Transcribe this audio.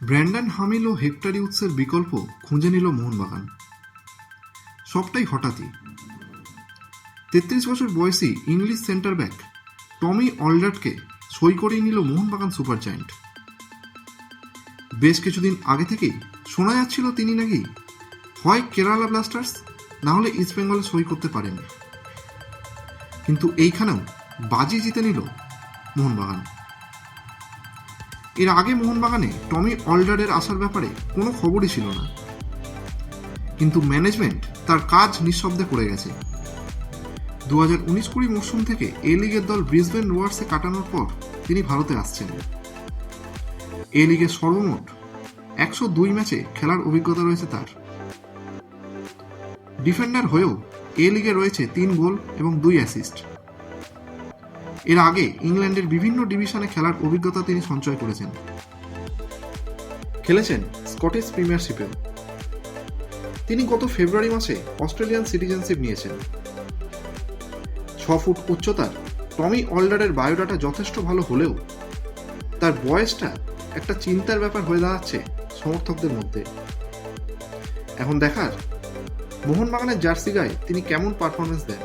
Brandon Hamill ও hectare ইউথসের বিকল্প খুঁজে নিল মোহনবাগান। সবটাই হঠাৎই। ৩৩ বছর বয়সী ইংলিশ সেন্টার ব্যাক টমি অলডার্টকে সই করিয়ে নিল মোহনবাগান সুপার জায়ান্ট। বেশ কিছুদিন আগে থেকেই শোনা যাচ্ছিল তিনি নাকি হয় কেরালা ব্লাস্টার্স না হলে ইস্টবেঙ্গলে সই করতে পারেন, কিন্তু এইখানেও বাজি জিতে নিল মোহনবাগান। এর আগে মোহনবাগানে টমি অলডারের আসার ব্যাপারে কোনো খবরই ছিল না, কিন্তু ম্যানেজমেন্ট তার কাজ নিঃশব্দে করে গেছে। 2019-20 মরশুম থেকে এ লিগের দল ব্রিসবেন রোয়ার্সে কাটানোর পর তিনি ভারতে আসছেন। এ লিগে সর্বমোট 102 ম্যাচে খেলার অভিজ্ঞতা রয়েছে তার। ডিফেন্ডার হয়েও এ লিগে রয়েছে 3 গোল এবং 2 অ্যাসিস্ট। এর আগে ইংল্যান্ডের বিভিন্ন ডিভিশনে খেলার অভিজ্ঞতা তিনি সঞ্চয় করেছেন। খেলেছেন স্কটিশ প্রিমিয়ারশিপেও। তিনি গত ফেব্রুয়ারি মাসে অস্ট্রেলিয়ান সিটিজেনশিপ নিয়েছেন। 6 ফুট উচ্চতার টমি অলডারের বায়োডাটা যথেষ্ট ভালো হলেও তার বয়সটা একটা চিন্তার ব্যাপার হয়ে দাঁড়াচ্ছে সমর্থকদের মধ্যে। এখন দেখার মোহনবাগানের জার্সি গায়ে তিনি কেমন পারফরমেন্স দেন।